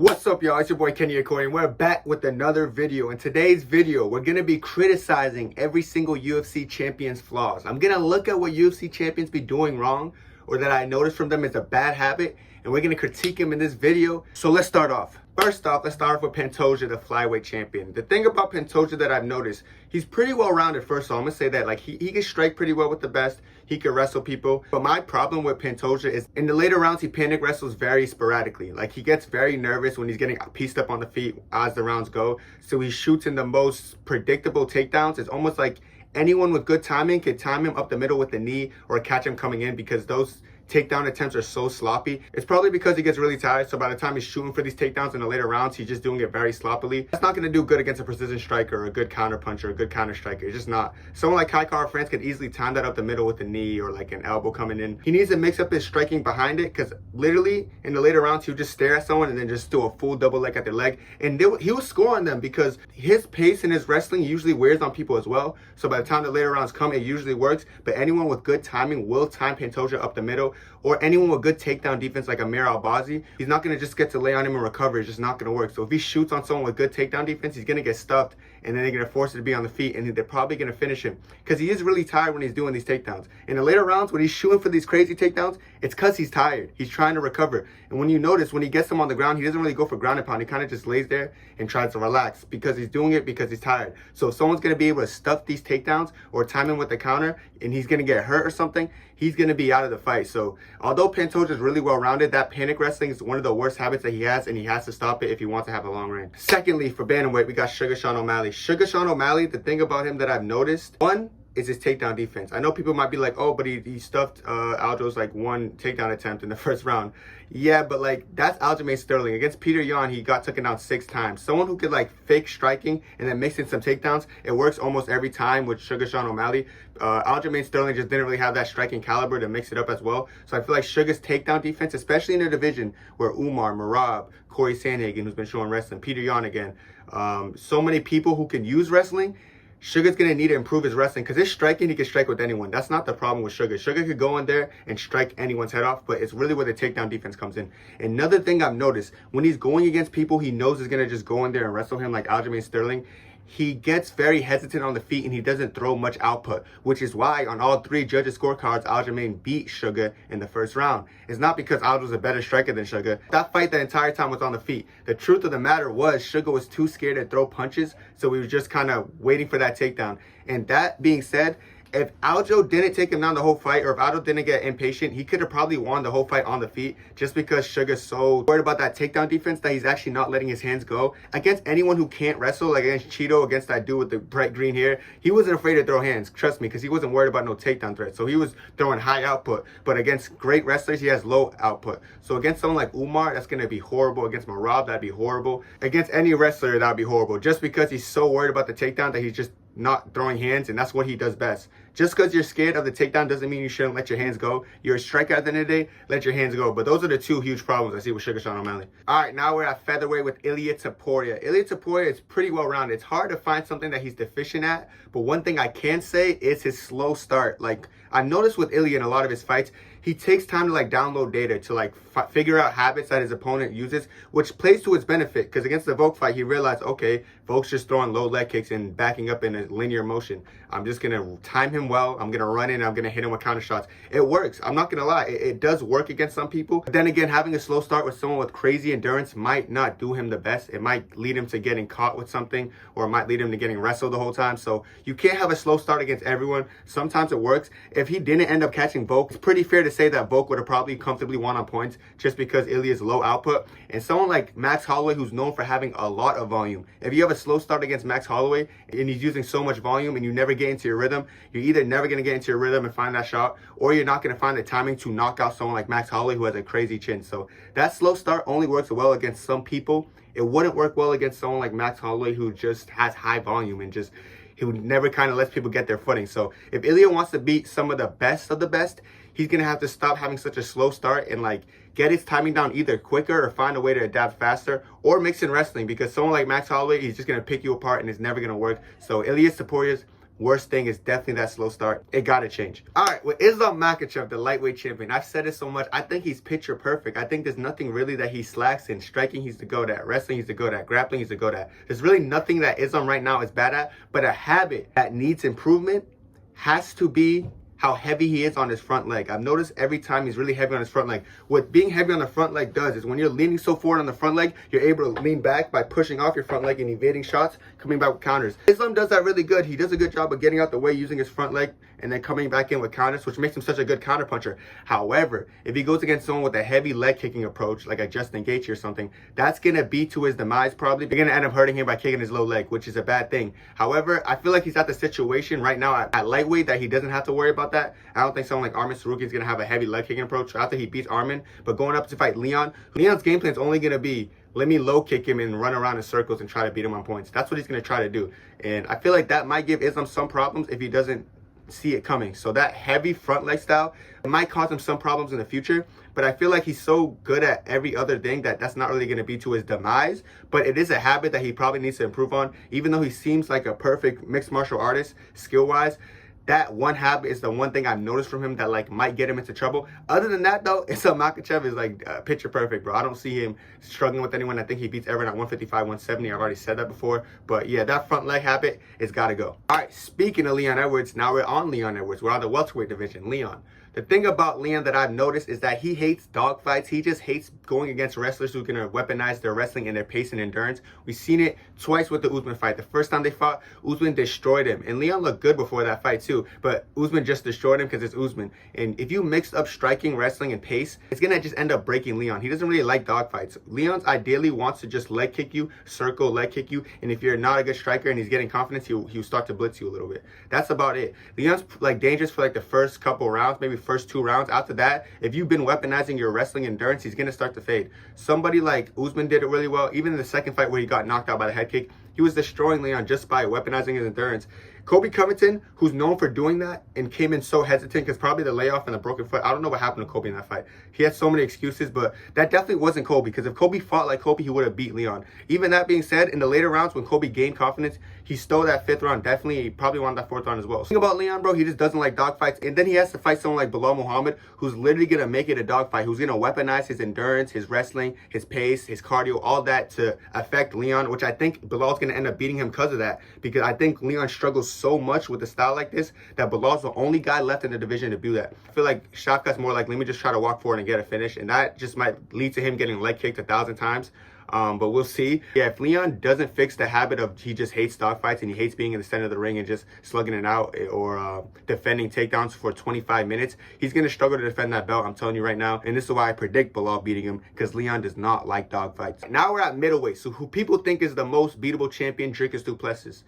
What's up, y'all? It's your boy Kenny Okoye, and we're back with another video. In today's video, we're going to be criticizing every single UFC champion's flaws. I'm going to look at what UFC champions be doing wrong or that I noticed from them as a bad habit, and we're going to critique them in this video. So let's start off. First off, let's start off with Pantoja, the flyweight champion. The thing about Pantoja that I've noticed, he's pretty well-rounded. First of all, I'm going to say that. Like, he can strike pretty well with the best. He can wrestle people. But my problem with Pantoja is in the later rounds, he panic wrestles very sporadically. Like, he gets very nervous when he's getting pieced up on the feet as the rounds go. So he shoots in the most predictable takedowns. It's almost like anyone with good timing can time him up the middle with the knee or catch him coming in because those takedown attempts are so sloppy. It's probably because he gets really tired, so by the time he's shooting for these takedowns in the later rounds, he's just doing it very sloppily. That's not going to do good against a precision striker or a good counter puncher or a good counter striker. It's just not. Someone like Kai Kara-France could easily time that up the middle with a knee or like an elbow coming in. He needs to mix up his striking behind it, because literally in the later rounds, he'll just stare at someone and then just do a full double leg at their leg, and he will score on them because his pace and his wrestling usually wears on people as well. So by the time the later rounds come, it usually works. But anyone with good timing will time Pantoja up the middle, or anyone with good takedown defense like Amir Albazi, he's not going to just get to lay on him and recover. It's just not going to work. So if he shoots on someone with good takedown defense, he's going to get stuffed, and then they're going to force it to be on the feet, and they're probably going to finish him because he is really tired when he's doing these takedowns. In the later rounds, when he's shooting for these crazy takedowns, it's because he's tired. He's trying to recover. And when you notice, when he gets them on the ground, he doesn't really go for ground and pound. He kind of just lays there and tries to relax because he's doing it because he's tired. So if someone's going to be able to stuff these takedowns or time him with the counter and he's going to get hurt or something, he's going to be out of the fight. So although Pantoja is really well-rounded, that panic wrestling is one of the worst habits that he has, and he has to stop it if he wants to have a long reign. Secondly, for bantamweight, we got Suga Sean O'Malley. Suga Sean O'Malley, the thing about him that I've noticed, one, is his takedown defense. I know people might be like, oh, but he stuffed Aljo's like one takedown attempt in the first round. Yeah, but like, that's Aljamain Sterling. Against Peter Yan, he got taken down 6 times. Someone who could like fake striking and then mix in some takedowns, it works almost every time with Suga Sean O'Malley. Aljamain Sterling just didn't really have that striking caliber to mix it up as well. So I feel like Suga's takedown defense, especially in a division where Umar, Merab, Corey Sandhagen, who's been showing wrestling, Peter Yan again, so many people who can use wrestling, Suga's going to need to improve his wrestling, because his striking, he can strike with anyone. That's not the problem with Suga. Suga could go in there and strike anyone's head off, but it's really where the takedown defense comes in. Another thing I've noticed, when he's going against people he knows is going to just go in there and wrestle him like Aljamain Sterling, he gets very hesitant on the feet and he doesn't throw much output, which is why on all 3 judges' scorecards, Aljamain beat Suga in the first round. It's not because Aljo was a better striker than Suga. That fight the entire time was on the feet. The truth of the matter was Suga was too scared to throw punches, so he was just kind of waiting for that takedown. And that being said, if Aljo didn't take him down the whole fight, or if Aljo didn't get impatient, he could have probably won the whole fight on the feet, just because Suga's so worried about that takedown defense that he's actually not letting his hands go. Against anyone who can't wrestle, like against Cheeto, against that dude with the bright green hair, he wasn't afraid to throw hands, trust me, because he wasn't worried about no takedown threat. So he was throwing high output. But against great wrestlers, he has low output. So against someone like Umar, that's going to be horrible. Against Merab, that'd be horrible. Against any wrestler, that'd be horrible, just because he's so worried about the takedown that he's just not throwing hands, and that's what he does best. Just because you're scared of the takedown doesn't mean you shouldn't let your hands go. You're a striker at the end of the day, let your hands go. But those are the 2 huge problems I see with Suga Sean O'Malley. All right, now we're at featherweight with Ilia Topuria. Ilia Topuria is pretty well-rounded. It's hard to find something that he's deficient at, but one thing I can say is his slow start. Like, I noticed with Ilia in a lot of his fights, he takes time to like download data to like figure out habits that his opponent uses, which plays to his benefit, because against the Volk fight, he realized, okay, Volk's just throwing low leg kicks and backing up in a linear motion. I'm just going to time him well. I'm going to run in. I'm going to hit him with counter shots. It works. I'm not going to lie. It does work against some people. But then again, having a slow start with someone with crazy endurance might not do him the best. It might lead him to getting caught with something, or it might lead him to getting wrestled the whole time. So you can't have a slow start against everyone. Sometimes it works. If he didn't end up catching Volk, it's pretty fair to say that Volk would have probably comfortably won on points, just because Ilia's low output. And someone like Max Holloway, who's known for having a lot of volume, if you have a slow start against Max Holloway and he's using so much volume and you never get into your rhythm, you're either never going to get into your rhythm and find that shot, or you're not going to find the timing to knock out someone like Max Holloway, who has a crazy chin. So that slow start only works well against some people. It wouldn't work well against someone like Max Holloway, who just has high volume and just, he never kind of lets people get their footing. So if Ilia wants to beat some of the best, he's going to have to stop having such a slow start and like get his timing down either quicker, or find a way to adapt faster, or mix in wrestling, because someone like Max Holloway, he's just going to pick you apart and it's never going to work. So Ilia Topuria's Worst thing is definitely that slow start. It gotta change. All right, with Islam Makhachev, the lightweight champion, I've said it so much. I think he's picture perfect. I think there's nothing really that he slacks in. Striking, he's the go at. Wrestling, he's the go at. Grappling, he's the go at. There's really nothing that Islam right now is bad at, but a habit that needs improvement has to be how heavy he is on his front leg. I've noticed every time he's really heavy on his front leg. What being heavy on the front leg does is when you're leaning so forward on the front leg, you're able to lean back by pushing off your front leg and evading shots, coming back with counters. Islam does that really good. He does a good job of getting out the way using his front leg and then coming back in with counters, which makes him such a good counter puncher. However, if he goes against someone with a heavy leg kicking approach, like a Justin Gaethje or something, that's gonna be to his demise probably. They're gonna end up hurting him by kicking his low leg, which is a bad thing. However, I feel like he's at the situation right now at lightweight that he doesn't have to worry about that. I don't think someone like Arman Sarukian is going to have a heavy leg kicking approach after he beats Arman. But going up to fight Leon's game plan is only going to be, let me low kick him and run around in circles and try to beat him on points. That's what he's going to try to do. And I feel like that might give Islam some problems if he doesn't see it coming. So that heavy front leg style, it might cause him some problems in the future. But I feel like he's so good at every other thing that that's not really going to be to his demise. But it is a habit that he probably needs to improve on. Even though he seems like a perfect mixed martial artist skill-wise, that one habit is the one thing I've noticed from him that like might get him into trouble. Other than that though, Islam Makhachev is like picture perfect, bro. I don't see him struggling with anyone. I think he beats everyone at 155, 170. I've already said that before. But yeah, that front leg habit is gotta go. All right, speaking of Leon Edwards, now we're on Leon Edwards. We're on the welterweight division. Leon. The thing about Leon that I've noticed is that he hates dogfights. He just hates going against wrestlers who are going to weaponize their wrestling and their pace and endurance. We've seen it twice with the Usman fight. The first time they fought, Usman destroyed him. And Leon looked good before that fight too. But Usman just destroyed him because it's Usman. And if you mix up striking, wrestling, and pace, it's going to just end up breaking Leon. He doesn't really like dogfights. Leon's ideally wants to just leg kick you, circle, leg kick you. And if you're not a good striker and he's getting confidence, he'll start to blitz you a little bit. That's about it. Leon's like dangerous for like the first couple rounds, maybe first 2 rounds. After that, if you've been weaponizing your wrestling endurance, he's gonna start to fade. Somebody like Usman did it really well. Even in the second fight where he got knocked out by the head kick, he was destroying Leon just by weaponizing his endurance. Kobe Covington, who's known for doing that and came in so hesitant because probably the layoff and the broken foot. I don't know what happened to Kobe in that fight. He had so many excuses, but that definitely wasn't Kobe, because if Kobe fought like Kobe, he would have beat Leon. Even that being said, in the later rounds when Kobe gained confidence, he stole that 5th round. Definitely, he probably won that 4th round as well. The thing about Leon, bro, he just doesn't like dogfights. And then he has to fight someone like Bilal Muhammad, who's literally going to make it a dogfight, who's going to weaponize his endurance, his wrestling, his pace, his cardio, all that to affect Leon, which I think Bilal's going to end up beating him because of that. Because I think Leon struggles so much with a style like this that Bilal's the only guy left in the division to do that. I feel like Shafkat's more like, let me just try to walk forward and get a finish. And that just might lead to him getting leg kicked 1,000 times. But we'll see. Yeah, if Leon doesn't fix the habit of he just hates dogfights and he hates being in the center of the ring and just slugging it out or defending takedowns for 25 minutes, he's going to struggle to defend that belt, I'm telling you right now. And this is why I predict Bilal beating him, because Leon does not like dogfights. Now we're at middleweight. So who people think is the most beatable champion, Dricus du Plessis.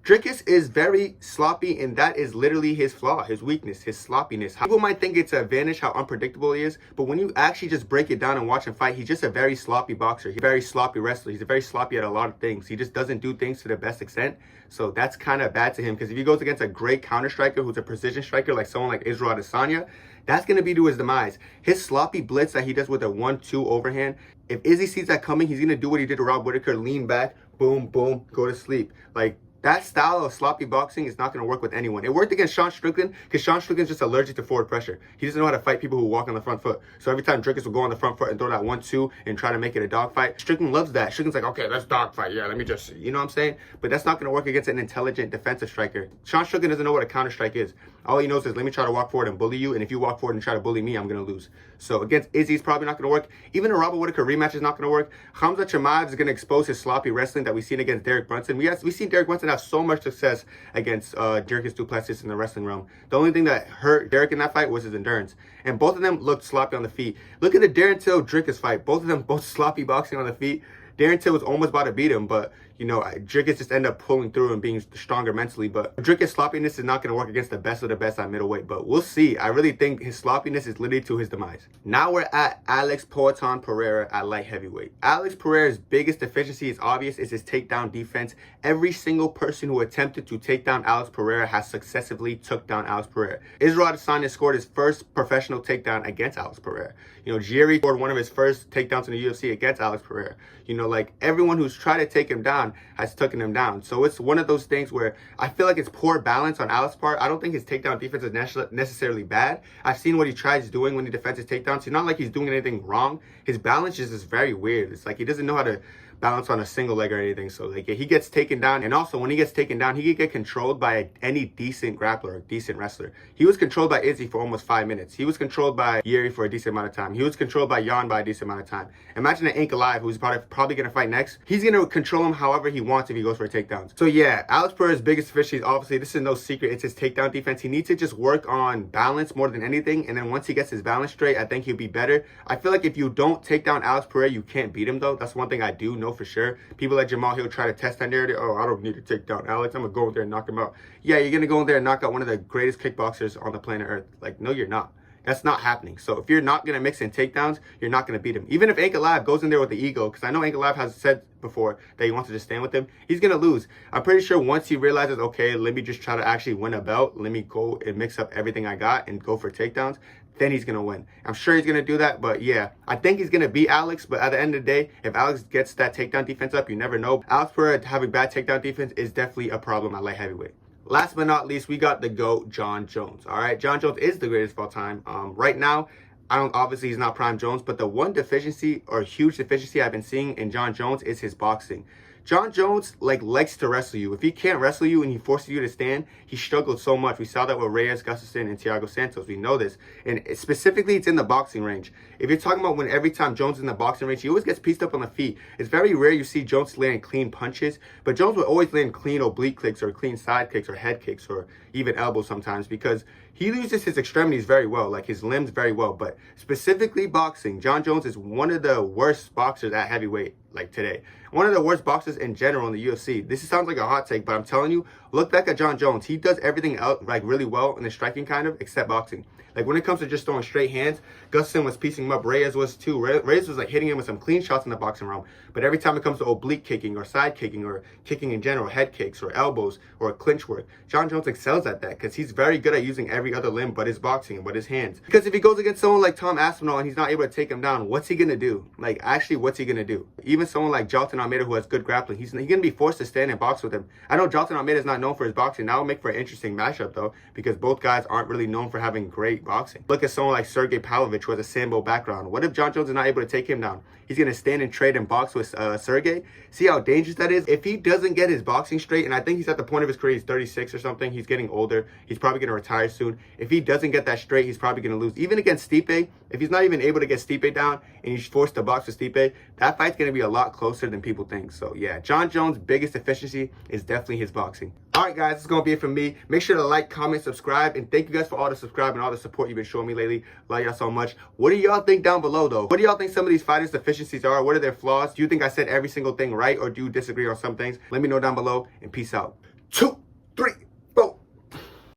Dricus is very sloppy, and that is literally his flaw, his weakness, his sloppiness. People might think it's an advantage how unpredictable he is, but when you actually just break it down and watch him fight, he's just a very sloppy boxer. He's a very sloppy wrestler. He's very sloppy at a lot of things. He just doesn't do things to the best extent. So that's kind of bad to him, because if he goes against a great counter striker who's a precision striker like someone like Israel Adesanya, that's going to be to his demise. His sloppy blitz that he does with a 1-2 overhand, if Izzy sees that coming, he's going to do what he did to Rob Whittaker, lean back, boom, boom, go to sleep. Like, that style of sloppy boxing is not going to work with anyone. It worked against Sean Strickland because Sean Strickland's just allergic to forward pressure. He doesn't know how to fight people who walk on the front foot. So every time Dricus will go on the front foot and throw that 1-2 and try to make it a dogfight, Strickland loves that. Strickland's like, okay, let's dogfight. Yeah, let me just, you know what I'm saying? But that's not going to work against an intelligent defensive striker. Sean Strickland doesn't know what a counter strike is. All he knows is, let me try to walk forward and bully you, and if you walk forward and try to bully me, I'm going to lose. So against Izzy, it's probably not going to work. Even a Robert Whittaker rematch is not going to work. Khamzat Chimaev is going to expose his sloppy wrestling that we've seen against Derek Brunson. We've seen Derek Brunson have so much success against Dricus du Plessis in the wrestling realm. The only thing that hurt Derek in that fight was his endurance. And both of them looked sloppy on the feet. Look at the Darren Till Dricus fight. Both of them, both sloppy boxing on the feet. Darren Till was almost about to beat him, but, you know, Dricus just ended up pulling through and being stronger mentally. But Dricus' sloppiness is not going to work against the best of the best at middleweight, but we'll see. I really think his sloppiness is literally to his demise. Now we're at Alex Poatan Pereira at light heavyweight. Alex Pereira's biggest deficiency is obvious, is his takedown defense. Every single person who attempted to take down Alex Pereira has successively took down Alex Pereira. Israel Adesanya scored his first professional takedown against Alex Pereira. You know, Jiri scored one of his first takedowns in the UFC against Alex Pereira. You know, know, like everyone who's tried to take him down has taken him down. So it's one of those things where I feel like it's poor balance on Alex's part. I don't think his takedown defense is necessarily bad. I've seen what he tries doing when he defends his takedowns. It's not like he's doing anything wrong. His balance is just very weird. It's like he doesn't know how to balance on a single leg or anything. So like he gets taken down, and also when he gets taken down, he could get controlled by any decent grappler, decent wrestler. He was controlled by Izzy for almost 5 minutes. He was controlled by Yuri for a decent amount of time. He was controlled by Jan by a decent amount of time. Imagine an Ink Alive who's probably going to fight next. He's going to control him however he wants if he goes for takedowns. So yeah, Alex Pereira's biggest deficiency, obviously this is no secret, it's his takedown defense. He needs to just work on balance more than anything, and then once he gets his balance straight, I think he'll be better. I feel like if you don't take down Alex Pereira, you can't beat him though. That's one thing I do know for sure. People like Jamal Hill try to test that narrative. Oh, I don't need to take down Alex. I'm going to go in there and knock him out. Yeah, you're going to go in there and knock out one of the greatest kickboxers on the planet Earth. Like, no, you're not. That's not happening. So if you're not going to mix in takedowns, you're not going to beat him. Even if Ink Alive goes in there with the ego, because I know Ink Alive has said before that he wants to just stand with him, he's going to lose. I'm pretty sure once he realizes, okay, let me just try to actually win a belt, let me go and mix up everything I got and go for takedowns, then he's going to win. I'm sure he's going to do that, but yeah, I think he's going to beat Alex, but at the end of the day, if Alex gets that takedown defense up, you never know. Alex Pereira having bad takedown defense is definitely a problem at light heavyweight. Last but not least, we got the GOAT, Jon Jones. All right, Jon Jones is the greatest of all time. Right now, obviously he's not Prime Jones, but the one deficiency or huge deficiency I've been seeing in Jon Jones is his boxing. Jon Jones likes to wrestle you. If he can't wrestle you and he forces you to stand, he struggled so much. We saw that with Reyes, Gustafsson, and Thiago Santos. We know this. And specifically, it's in the boxing range. If you're talking about when every time Jones is in the boxing range, he always gets pieced up on the feet. It's very rare you see Jones land clean punches, but Jones will always land clean oblique kicks or clean side kicks or head kicks or even elbows sometimes, because he uses his extremities very well, like his limbs very well. But specifically boxing, Jon Jones is one of the worst boxers at heavyweight, like today. One of the worst boxers in general in the UFC. This sounds like a hot take, but I'm telling you, look back at Jon Jones. He does everything else like really well in the striking kind of, except boxing. Like when it comes to just throwing straight hands, Gustafsson was piecing him up. Reyes was too. Reyes was like hitting him with some clean shots in the boxing realm. But every time it comes to oblique kicking or side kicking or kicking in general, head kicks or elbows or clinch work, Jon Jones excels at that because he's very good at using every other limb but his boxing and but his hands. Because if he goes against someone like Tom Aspinall and he's not able to take him down, what's he going to do? Like, actually, what's he going to do? Even someone like Jailton Almeida who has good grappling, he's going to be forced to stand and box with him. I know Jailton Almeida is not known for his boxing. That will make for an interesting matchup, though, because both guys aren't really known for having great boxing. Look at someone like Sergey Pavlovich who has a Sambo background. What if Jon Jones is not able to take him down? He's going to stand and trade and box with Sergey. See how dangerous that is? If he doesn't get his boxing straight, and I think he's at the point of his career, he's 36 or something. He's getting older. He's probably going to retire soon. If he doesn't get that straight, he's probably going to lose. Even against Stipe, if he's not even able to get Stipe down and he's forced to box with Stipe, that fight's going to be a lot closer than people think. So yeah, Jon Jones' biggest deficiency is definitely his boxing. All right, guys, this is going to be it from me. Make sure to like, comment, subscribe, and thank you guys for all the subscribe and all the support you've been showing me lately. Love y'all so much. What do y'all think down below, though? What do y'all think some of these fighters' deficiencies are? What are their flaws? Do you think I said every single thing right, or do you disagree on some things? Let me know down below, and peace out. 2